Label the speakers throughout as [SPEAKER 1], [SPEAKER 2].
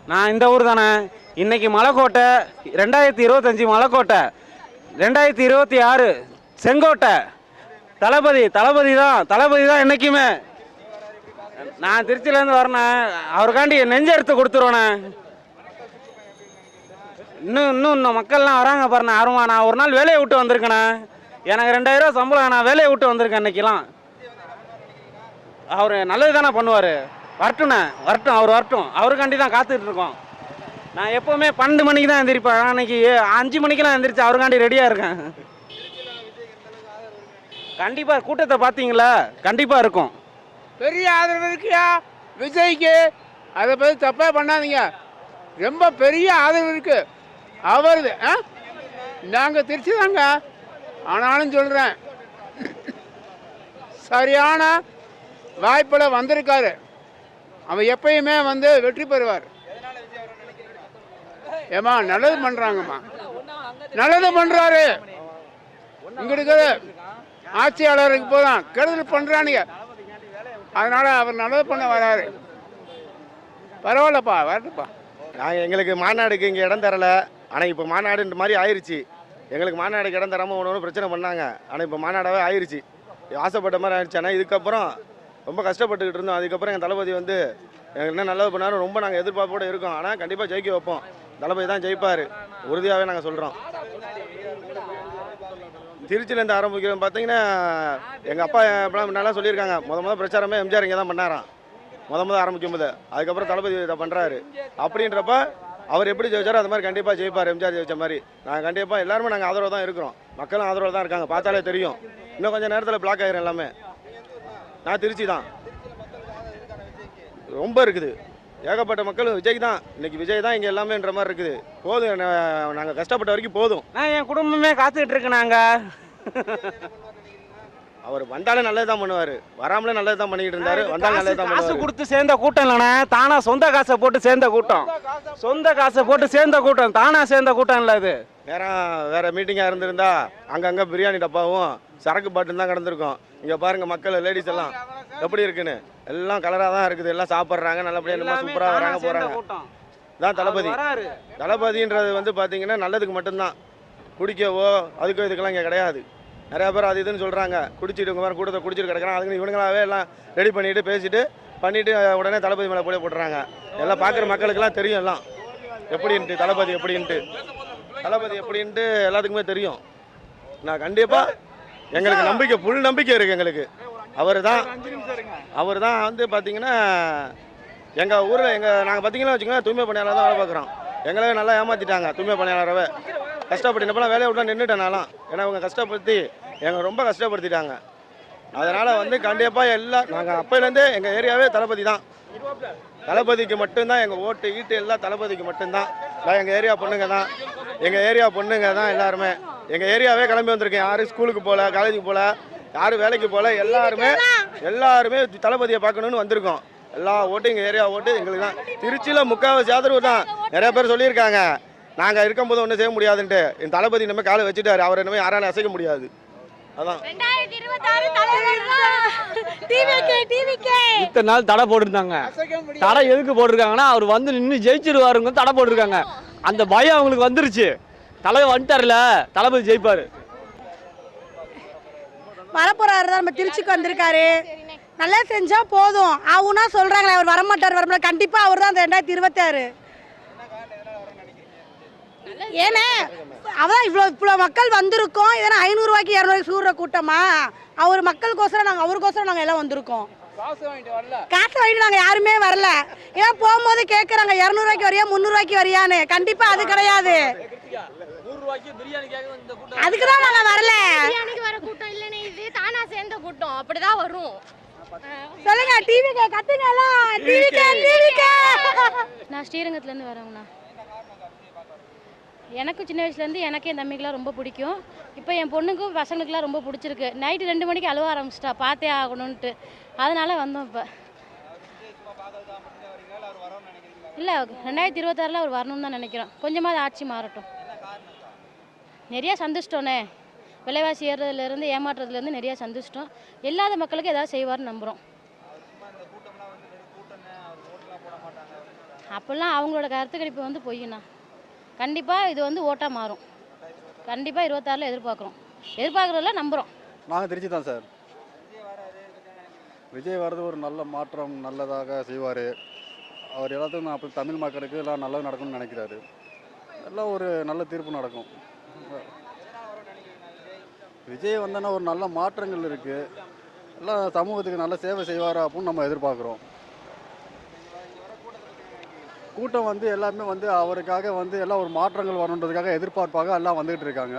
[SPEAKER 1] நான் இந்த ஊர் தானே. இன்னைக்கு மலைக்கோட்டை 2025 மலைக்கோட்டை, 2026 செங்கோட்டை. தளபதி தான் என்றைக்குமே. நான் திருச்சியிலேருந்து வரேன், அவருக்காண்டி நெஞ்செடுத்து கொடுத்துருவேண்ணே. இன்னும் மக்கள்லாம் வராங்க பாருண்ணே. அருமா, நான் ஒரு நாள் வேலையை விட்டு வந்திருக்கேண்ணே. எனக்கு 2000 ரூபா சம்பளம், நான் வேலையை விட்டு வந்திருக்கேன் இன்னைக்கெல்லாம். அவர் நல்லது தானே பண்ணுவார். வரட்டுண்ணே, அவர் வரட்டும். அவருக்காண்டி தான் காத்துட்டு இருக்கோம். நான் எப்போவுமே 12 மணிக்கு தான் எந்திரிப்பேன். அன்னைக்கு 5 மணிக்கெல்லாம் எந்திரிச்சு அவருக்காண்டி ரெடியாக இருக்கேன். கண்டிப்பாக கூட்டத்தை பார்த்தீங்களா, கண்டிப்பாக இருக்கும்.
[SPEAKER 2] பெரிய ஆதரவு இருக்குயா விஜய்க்கு. அதை பற்றி தப்பாக பண்ணாதீங்க. ரொம்ப பெரிய ஆதரவு இருக்கு அவருது. நாங்கள் திருச்சி தாங்க, ஆனாலும் சொல்கிறேன், சரியான வாய்ப்பில் வந்திருக்காரு. அவர் எப்பயுமே வெற்றி பெறுவார். ஏமா நல்லது பண்ணுறாங்கம்மா, நல்லது பண்ணுறாரு. இங்கே இருக்கிற ஆட்சியாளருக்கு போதான் கெடுதல் பண்ணுறானுங்க. அதனால் அவர் நல்லது பண்ண வராரு. பரவாயில்லப்பா, வரட்டுப்பா.
[SPEAKER 3] எங்களுக்கு மாநாடுக்கு இங்கே இடம் தரலை. ஆனால் இப்போ மாநாடுன்ற மாதிரி ஆயிடுச்சு. எங்களுக்கு மாநாடுக்கு இடம் தராமல் ஒன்று பிரச்சனை பண்ணாங்க. ஆனால் இப்போ மாநாடாகவே ஆயிடுச்சு. ஆசைப்பட்ட மாதிரி ஆயிடுச்சு. ஆனால் இதுக்கப்புறம் ரொம்ப கஷ்டப்பட்டுக்கிட்டு இருந்தோம். அதுக்கப்புறம் எங்கள் தளபதி எங்களுக்கு என்ன நல்லது பண்ணாலும் ரொம்ப நாங்கள் எதிர்பார்ப்போடு இருக்கோம். ஆனால் கண்டிப்பாக ஜெயிக்க வைப்போம். தளபதி தான் ஜெயிப்பார், உறுதியாகவே நாங்கள் சொல்கிறோம். திருச்சியிலேருந்து ஆரம்பிக்கிறோம். பார்த்தீங்கன்னா எங்கள் அப்பா நல்லா சொல்லியிருக்காங்க. முதல் பிரச்சாரமே எம்ஜிஆர் இங்கே தான் பண்ணாராம் முதல் ஆரம்பிக்கும் போது. அதுக்கப்புறம் தளபதி இதை பண்ணுறாரு. அப்படின்றப்ப அவர் எப்படி ஜெயிச்சாரோ அது மாதிரி கண்டிப்பாக ஜெயிப்பார், எம்ஜிஆர் ஜெயிச்ச மாதிரி. நாங்கள் கண்டிப்பாக எல்லாருமே நாங்கள் ஆதரவு தான் இருக்கிறோம். மக்களும் ஆதரவு தான் இருக்காங்க, பார்த்தாலே தெரியும். இன்னும் கொஞ்சம் நேரத்தில் பிளாக் ஆகிரும் எல்லாமே. நான் திருச்சி தான், ரொம்ப இருக்குது. ஏகப்பட்ட மக்கள் விஜய் தான். இன்னைக்கு விஜய் தான் இங்கே எல்லாமேன்ற மாதிரி இருக்குது. போதும், நாங்கள் கஷ்டப்பட்ட வரைக்கும் போதும்.
[SPEAKER 1] நான் என் குடும்பமே காத்துக்கிட்டு இருக்கேன். நாங்கள்
[SPEAKER 3] அவர் வந்தாலே நல்லது தான் பண்ணுவார், வராமலே நல்லது தான் பண்ணிக்கிட்டு இருந்தார். வந்தாலும் நல்லது தான்
[SPEAKER 1] காசு கொடுத்து சேர்ந்த கூட்டம் இல்லைண்ணே. தானா சொந்த காசை போட்டு சேர்ந்த கூட்டம். சொந்த காசை போட்டு சேர்ந்த கூட்டம், தானா சேர்ந்த கூட்டம் இல்லை. இது
[SPEAKER 3] வேற மீட்டிங்காக இருந்திருந்தா அங்கங்கே பிரியாணி டப்பாவும் சரக்கு பாட்டு தான் கிடந்திருக்கும். இங்கே பாருங்கள் மக்கள், லேடிஸ் எல்லாம் எப்படி இருக்குன்னு, எல்லாம் கலராக தான் இருக்குது. எல்லாம் சாப்பிட்றாங்க, நல்லபடியாக எல்லாம் சூப்பராக வராங்க போகிறாங்க. தான் தளபதின்றது பார்த்தீங்கன்னா நல்லதுக்கு மட்டும்தான். குடிக்கவோ அதுக்கோ இதுக்கெல்லாம் இங்கே கிடையாது. நிறையா பேர் அது இதுன்னு சொல்கிறாங்க. குடிச்சிட்டு உங்கள் மாதிரி கூட்டத்தை குடிச்சிட்டு கிடக்கிறாங்க. அதுக்கு இவனுங்களாவே எல்லாம் ரெடி பண்ணிவிட்டு பேசிட்டு உடனே தளபதி மேலே போடுறாங்க. எல்லாம் பார்க்குற மக்களுக்கெல்லாம் தெரியும் எல்லாம் எப்படின்ட்டு, தளபதி எப்படின்ட்டு எல்லாத்துக்குமே தெரியும். நான் கண்டிப்பாக எங்களுக்கு நம்பிக்கை, ஃபுல் நம்பிக்கை இருக்குது எங்களுக்கு. அவர் தான் பார்த்தீங்கன்னா எங்கள் ஊரில் நாங்கள் பார்த்தீங்கன்னா வச்சுக்கோங்களேன், தூய்மை பணியாளர் தான் வேலை பார்க்குறோம். எங்களவே நல்லா ஏமாற்றிட்டாங்க. தூய்மை பணியாளரவே கஷ்டப்பட்டு என்னப்பெல்லாம் வேலையை விட்டா நின்றுட்டேனாலாம். ஏன்னா அவங்க கஷ்டப்படுத்தி ரொம்ப கஷ்டப்படுத்திட்டாங்க. அதனால் கண்டிப்பாக எல்லாம் நாங்கள் அப்போலேருந்தே எங்கள் ஏரியாவே தளபதி தான். தளபதிக்கு மட்டும்தான் எங்கள் ஓட்டு ஈட்டு, எல்லாம் தளபதிக்கு மட்டும்தான். எங்கள் ஏரியா பொண்ணுங்க தான் எல்லாருமே. எங்கள் ஏரியாவே கிளம்பி வந்திருக்கேன். யாரும் ஸ்கூலுக்கு போகல, காலேஜுக்கு போகல, யாரும் வேலைக்கு போகல. எல்லாருமே தளபதியை பார்க்கணுன்னு வந்திருக்கோம். எல்லா ஓட்டும் எங்கள் ஏரியா ஓட்டு எங்களுக்கு தான். திருச்சியில் முக்கால்வாசி ஆதரவு தான். நிறைய பேர் சொல்லியிருக்காங்க, நாங்கள் இருக்கும்போது ஒன்றும் செய்ய முடியாதுன்ட்டு. என் தளபதி இனிமேல் காலை வச்சுட்டாரு. அவர் இனிமேல் யாராலும் அசைக்க முடியாது. அதான்
[SPEAKER 4] இத்தனை நாள் தடை போட்டிருந்தாங்க. தடை எதுக்கு போட்டிருக்காங்கன்னா, அவர் நின்று ஜெயிச்சிருவாருங்க தடை போட்டிருக்காங்க. அந்த பயம் அவங்களுக்கு வந்துருச்சு. தலைவர் வந்துட்டார்ல, தளபதி ஜெயிப்பாரு.
[SPEAKER 5] வரப்போறாரு தான், நம்ம திருச்சிக்கு வந்திருக்காரு. நல்லா செஞ்சா போதும். ஆகுனா சொல்றாங்களே, அவர் வரமாட்டார். கண்டிப்பா அவர் தான் 2026. ஏன்னா அதான் இவ்வளோ மக்கள் வந்திருக்கோம். இதெல்லாம் 500 ரூபாய்க்கு 200 ரூபாய்க்கு சூடுற கூட்டமா? அவர் மக்களுக்கோசரம் அவருக்கோசரம் நாங்கள் எல்லாம் வந்திருக்கோம். காசு வாங்கிட்டு நாங்கள் யாருமே வரல. ஏன் போகும்போது கேட்குறாங்க 200 ரூபாய்க்கு வரியா 300 ரூபாய்க்கு வரியான்னு. கண்டிப்பா அது கிடையாது. அதுக்கு தான் நாங்கள் வரல.
[SPEAKER 6] வர கூட்டம் இல்லைன்னு, இது தானா சேர்ந்த கூட்டம், அப்படிதான் வரும்.
[SPEAKER 5] சொல்லுங்க, டிவிக்கே கத்துங்கலாம். டிவிக்கே
[SPEAKER 6] நான் ஸ்ரீரங்கத்துலேருந்து வரேங்கண்ணா. எனக்கும் சின்ன வயசுலேருந்து எனக்கே என் தம்பிக்கெலாம் ரொம்ப பிடிக்கும். இப்போ என் பொண்ணுக்கும் பசங்களுக்குலாம் ரொம்ப பிடிச்சிருக்கு. நைட்டு 2 மணிக்கு அழுவ ஆரம்பிச்சிட்டா, பார்த்தே ஆகணுன்ட்டு. அதனால் வந்தோம். இப்போ இல்லை, 2026 அவர் வரணும்னு தான் நினைக்கிறோம். கொஞ்சமாவது ஆட்சி மாறட்டும். நிறையா சந்திச்சிட்டோன்னே, விலைவாசி ஏறுறதுலேருந்து ஏமாற்றுறதுலேருந்து நிறையா சந்திச்சிட்டோம். இல்லாத மக்களுக்கு ஏதாவது செய்வார்னு நம்புகிறோம். அப்படிலாம் அவங்களோட கருத்து கணிப்பு வந்து பொய்யுண்ணா. கண்டிப்பாக இது வந்து ஓட்டாக மாறும். கண்டிப்பாக 26ல் எதிர்பார்க்குறதில்ல, நம்புகிறோம்.
[SPEAKER 7] நாங்கள் திருச்சி தான் சார். விஜய் வர்றது ஒரு நல்ல மாற்றம், நல்லதாக செய்வார். அவர் எல்லாத்துக்கும் அப்போ தமிழ் மக்களுக்கு எல்லாம் நல்லது நடக்கும்னு நினைக்கிறாரு. எல்லாம் ஒரு நல்ல தீர்ப்பு நடக்கும். விஜய் வந்தோன்னா ஒரு நல்ல மாற்றங்கள் இருக்குது. எல்லாம் சமூகத்துக்கு நல்ல சேவை செய்வார் அப்படின்னு நம்ம எதிர்பார்க்குறோம். கூட்டம் வந்து எல்லாமே வந்து அவருக்காக வந்து எல்லாம் ஒரு மாற்றங்கள் வரணுன்றதுக்காக எதிர்பார்ப்பாக எல்லாம் வந்துகிட்டு இருக்காங்க.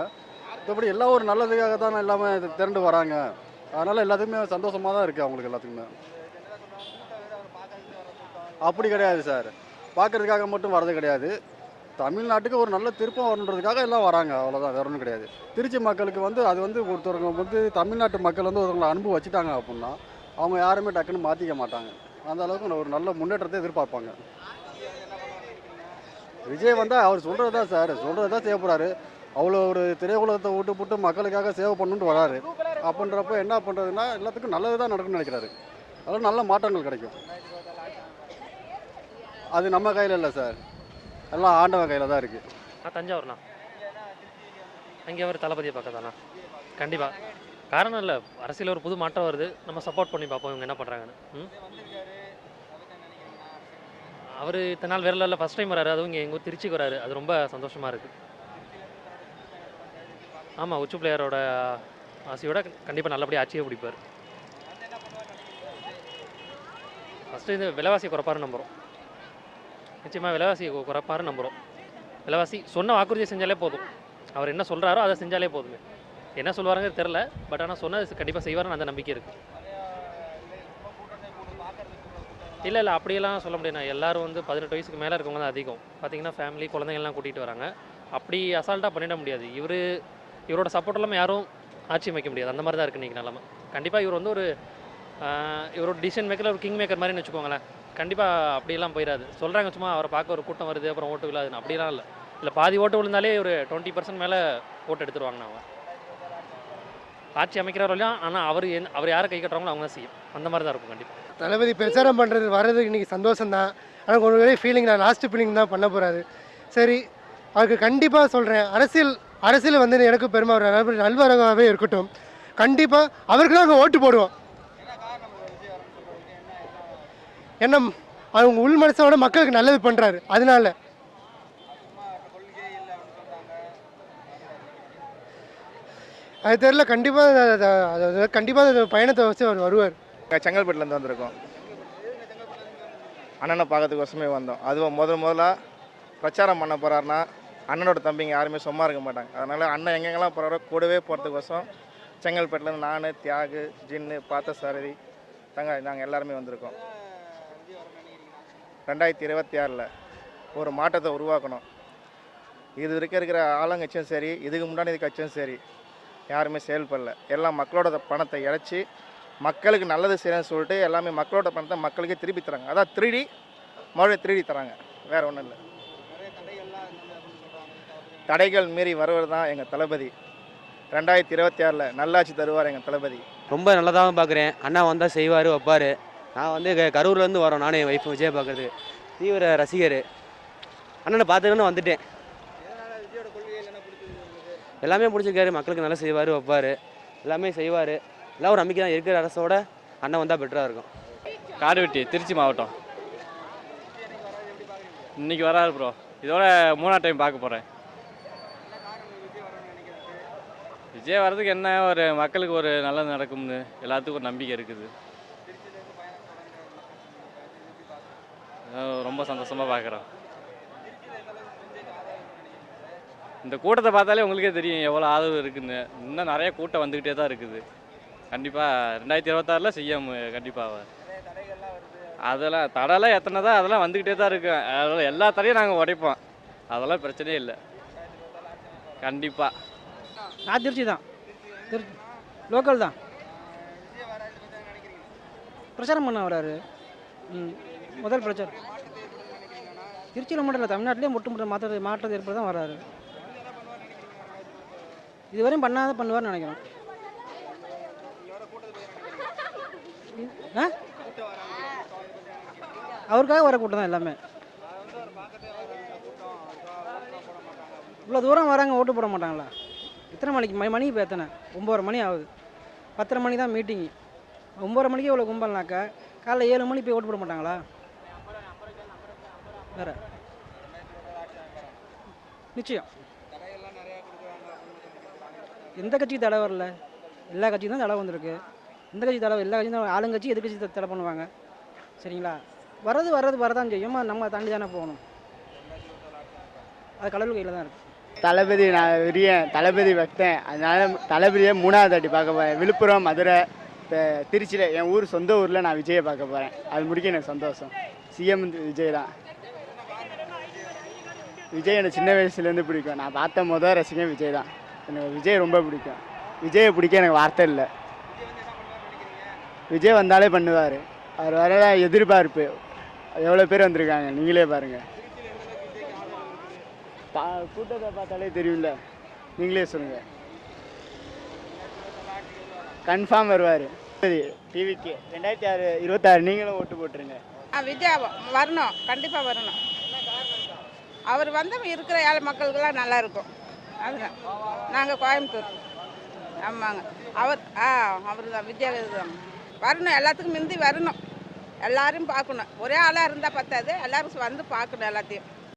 [SPEAKER 7] மற்றபடி எல்லாம் ஒரு நல்லதுக்காக தான் எல்லாமே திரண்டு வராங்க. அதனால் எல்லாத்துக்குமே சந்தோஷமாக தான் இருக்குது அவங்களுக்கு எல்லாத்துக்குமே. அப்படி கிடையாது சார், பார்க்குறதுக்காக மட்டும் வரது கிடையாது. தமிழ்நாட்டுக்கு ஒரு நல்ல திருப்பம் வரணுன்றதுக்காக எல்லாம் வராங்க, அவ்வளோதான், வேற ஒன்றும் கிடையாது. திருச்சி மக்களுக்கு வந்து அது வந்து ஒருத்தவங்க வந்து தமிழ்நாட்டு மக்கள் வந்து ஒருத்தவங்களை அன்பு வச்சுட்டாங்க அப்படின்னா அவங்க யாருமே டக்குன்னு மாற்றிக்க மாட்டாங்க. அந்த அளவுக்கு ஒரு நல்ல முன்னேற்றத்தை எதிர்பார்ப்பாங்க. விஜய் வந்தால் அவர் சொல்கிறது தான் சார், சொல்கிறது தான் செய்ய போகிறாரு. அவ்வளோ ஒரு திரையுலகத்தை விட்டு போட்டு மக்களுக்காக சேவை பண்ணணுன்ட்டு வராரு. அப்படின்றப்ப என்ன பண்ணுறதுன்னா எல்லாத்துக்கும் நல்லது தான் நடக்கும்னு நினைக்கிறாரு. அதெல்லாம் நல்ல மாற்றங்கள் கிடைக்கும். அது நம்ம கையில் இல்லை சார், எல்லாம் ஆண்டவன் கையில் தான் இருக்குது.
[SPEAKER 8] நான் தஞ்சாவூர்ண்ணா. அங்கே ஒரு தளபதியை பார்க்க தானா கண்டிப்பாக. காரணம் இல்லை, அரசியல் ஒரு புது மாற்றம் வருது, நம்ம சப்போர்ட் பண்ணி பார்ப்போம் இவங்க என்ன பண்ணுறாங்கன்னு. அவர் இத்தனை நாள் வேற ஃபஸ்ட் டைம் வராரு, அதுவும் இங்கே எங்கள் ஊர் திருச்சிக்கு வராரு. அது ரொம்ப சந்தோஷமாக இருக்குது. ஆமாம், உச்சு பிள்ளையாரோட ஆசையோட கண்டிப்பாக நல்லபடியாக ஆட்சியை பிடிப்பார். ஃபஸ்ட்டு இந்த விலைவாசி குறைப்பாரு நம்புகிறோம். நிச்சயமாக விலைவாசி குறைப்பாரு நம்புகிறோம். விலைவாசி சொன்ன வாக்குறுதியை செஞ்சாலே போதும். அவர் என்ன சொல்கிறாரோ அதை செஞ்சாலே போதுமே. என்ன சொல்லுவாருங்கிறது தெரில, பட் ஆனால் சொன்னது கண்டிப்பாக செய்வாருன்னு அந்த நம்பிக்கை இருக்குது. இல்லை அப்படியெல்லாம் சொல்ல முடியாது. எல்லோரும் வந்து 18 வயசுக்கு மேலே இருக்கவங்க தான் அதிகம். பார்த்தீங்கன்னா ஃபேமிலி குழந்தைங்கள்லாம் கூட்டிகிட்டு வராங்க. அப்படி அசால்ட்டாக பண்ணிட முடியாது. இவரோட சப்போர்ட் இல்லாமல் யாரும் ஆட்சி அமைக்க முடியாது. அந்த மாதிரி தான் இருக்குது இன்றைக்கி நிலமை. கண்டிப்பாக இவர் வந்து ஒரு இவரோட டிசிஷன் மேக்கரில் ஒரு கிங் மேக்கர் மாதிரின்னு வச்சுக்கோங்களேன். கண்டிப்பாக அப்படியெல்லாம் போயிடாது. சொல்கிறாங்க சும்மா அவரை பார்க்க ஒரு கூட்டம் வருது அப்புறம் ஓட்டு விழாதுன்னு. அப்படிலாம் இல்லை பாதி ஓட்டு விழுந்தாலே ஒரு 20% மேலே ஓட்டு எடுத்துருவாங்கண்ணா. அவன் ஆட்சி அமைக்கிறவர்களையும், ஆனால் அவர் யாரை கை கட்டுறாங்களோ அவங்க தான் செய்யும். அந்த மாதிரி தான் இருக்கும். கண்டிப்பாக
[SPEAKER 9] தளபதி பிரச்சாரம் பண்ணுறது வர்றது இன்றைக்கி சந்தோஷம்தான். ஆனால் ஒரு வேலை ஃபீலிங் நான் லாஸ்ட் ஃபீலிங் தான் பண்ண போகிறாரு. சரி, அவருக்கு கண்டிப்பாக சொல்கிறேன், அரசியல் வந்து எனக்கு பெருமை அவர் நல்வரவாகவே இருக்கட்டும். கண்டிப்பாக அவருக்கு தான் அங்கே ஓட்டு போடுவோம். ஏன்னா அவங்க உள் மனசோட மக்களுக்கு நல்லது பண்ணுறாரு. அதனால அது தெரியல. கண்டிப்பாக அந்த பயணத்தை வச்சு அவர் வருவார்.
[SPEAKER 3] செங்கல்பட்டுலேருந்து வந்திருக்கோம். அண்ணனை பார்க்கறதுக்கோசமே வந்தோம். அதுவும் முதல்ல பிரச்சாரம் பண்ண போகிறாருன்னா அண்ணனோட தம்பிங்க யாருமே சும்மா இருக்க மாட்டாங்க. அதனால் அண்ணன் எங்கெங்கெல்லாம் போகிறாரோ கூடவே போகிறதுக்கோசம் செங்கல்பட்டுலேருந்து நான், தியாகு, ஜின்னு, பார்த்தசாரதி, நாங்கள் எல்லாருமே வந்திருக்கோம். 2026 ஒரு மாற்றத்தை உருவாக்கணும். இது இருக்கிற ஆளுங்கட்சியும் சரி, இதுக்கு முன்னாடி கட்சியும் சரி, யாருமே செயல்படல. எல்லாம் மக்களோட பணத்தை இழைச்சி மக்களுக்கு நல்லது செய்யணும்னு சொல்லிட்டு எல்லாமே மக்களோட பணத்தை மக்களுக்கே திருப்பி தராங்க. அதான் மறுபடியும் திருடி தராங்க, வேறு ஒன்றும் இல்லை. தடைகள் மீறி வருவது தான் எங்கள் தளபதி. 2026 நல்லாட்சி தருவார் எங்கள் தளபதி.
[SPEAKER 10] ரொம்ப நல்லதாக பார்க்குறேன். அண்ணா வந்தால் செய்வார், வைப்பார். நான் வந்து கரூர்லேருந்து வரோம், நானும் என் ஒய்ஃப் விஜய் பார்க்குறது தீவிர ரசிகர். அண்ணனை பார்த்துக்கின்னு வந்துட்டேன். எல்லாமே பிடிச்சிருக்காரு. மக்களுக்கு நல்லா செய்வார், வைப்பார், எல்லாமே செய்வார். எல்லாம் ஒரு நம்பிக்கை தான். இருக்கிற அரசோட அண்ணன் வந்தால் பெட்டராக இருக்கும்.
[SPEAKER 4] காடுவெட்டி, திருச்சி மாவட்டம். இன்றைக்கி வராரு ப்ரோ. இதோட 3ஆவது டைம் பார்க்க போகிறேன். விஜய் வர்றதுக்கு என்ன, ஒரு மக்களுக்கு ஒரு நல்லது நடக்கும்னு எல்லாத்துக்கும் ஒரு நம்பிக்கை இருக்குது. ரொம்ப சந்தோஷமாக பார்க்குறோம். இந்த கூட்டத்தை பார்த்தாலே உங்களுக்கே தெரியும் எவ்வளோ ஆதரவு இருக்குதுன்னு. இன்னும் நிறைய கூட்டம் வந்துக்கிட்டே தான் இருக்குது. கண்டிப்பாக 2026 செய்யும். கண்டிப்பாக அதெல்லாம் தடைலாம் எத்தனை தான், அதெல்லாம் வந்துக்கிட்டே தான் இருக்கும். அதெல்லாம் எல்லா தடையும் நாங்கள் உடைப்போம். அதெல்லாம் பிரச்சனையே இல்லை. கண்டிப்பாக
[SPEAKER 11] நான் திருச்சி தான், லோக்கல் தான். பிரச்சாரம் பண்ண வராரு. முதல் பிரச்சாரம் திருச்சியில் மட்டும் இல்லை, தமிழ்நாட்டிலே மாற்றத்தை ஏற்பட தான் வராரு. இதுவரையும் பண்ணுவார்னு நினைக்கிறேன். அவருக்காக வர கூட்டம் தான் எல்லாமே. இவ்வளோ தூரம் வராங்க ஓட்டு போட மாட்டாங்களா? எத்தனை மணிக்கு மணி இப்போ எத்தனை? 9:30 மணி ஆகுது. 10:30 மணி தான் மீட்டிங்கு. 9:30 மணிக்கே இவ்வளோ கும்பல்னாக்கா காலைல 7 மணி போய் ஓட்டு போட மாட்டாங்களா? வேற நிச்சயம் எந்த கட்சிக்கு தடை வரல? எல்லா கட்சியும் தான் தடை வந்திருக்கு. எந்த கட்சி தடை? எல்லா கட்சியும் தான். ஆளுங்கட்சி எதிர்கட்சி தடை பண்ணுவாங்க. சரிங்களா? வரதான் செய்யும். நம்ம தாண்டி தானே போகணும். அது கடவுள் கையில் தான் இருக்குது.
[SPEAKER 2] தளபதி நான் விரியன், தளபதி பக்தன். அதனால தளபதியை 3வது தாட்டி பார்க்க போகிறேன். விழுப்புரம், மதுரை, இப்போ திருச்சியில் என் ஊர் சொந்த ஊரில் நான் விஜயை பார்க்க போகிறேன். அது முடிக்க எனக்கு சந்தோஷம். சிஎம் விஜய் தான். விஜய் எனக்கு சின்ன வயசுலேருந்து பிடிக்கும். நான் பார்த்த முதல் ரசிகன் விஜய் தான். எனக்கு விஜய் ரொம்ப பிடிக்கும். விஜயை பிடிக்க எனக்கு வார்த்தை இல்லை. விஜய் வந்தாலே பண்ணுவார். அவர் வர எதிர்பார்ப்பு. எவ்வளோ பேர் வந்திருக்காங்க நீங்களே பாருங்கள். கூட்டத்தை பார்த்தாலே தெரியும்ல, நீங்களே சொல்லுங்கள். கன்ஃபார்ம் வருவார். டிவிக்கு 2026 நீங்களும் ஓட்டு போட்டுருங்க.
[SPEAKER 5] விஜய் வரணும், கண்டிப்பாக வரணும். அவர் வந்து இருக்கிற ஏழை மக்களுக்கெல்லாம் நல்லா இருக்கும். அதுதான் நாங்கள் கோயம்புத்தூர். ஆமாங்க. அவர் தான் விஜய் தான் வரணும். எல்லாத்துக்கும் முந்தி வரணும். எல்லாரையும் பார்க்கணும். ஒரே ஆளாக இருந்தால் பத்தாது. எல்லாரும் வந்து பார்க்கணும் எல்லாத்தையும்.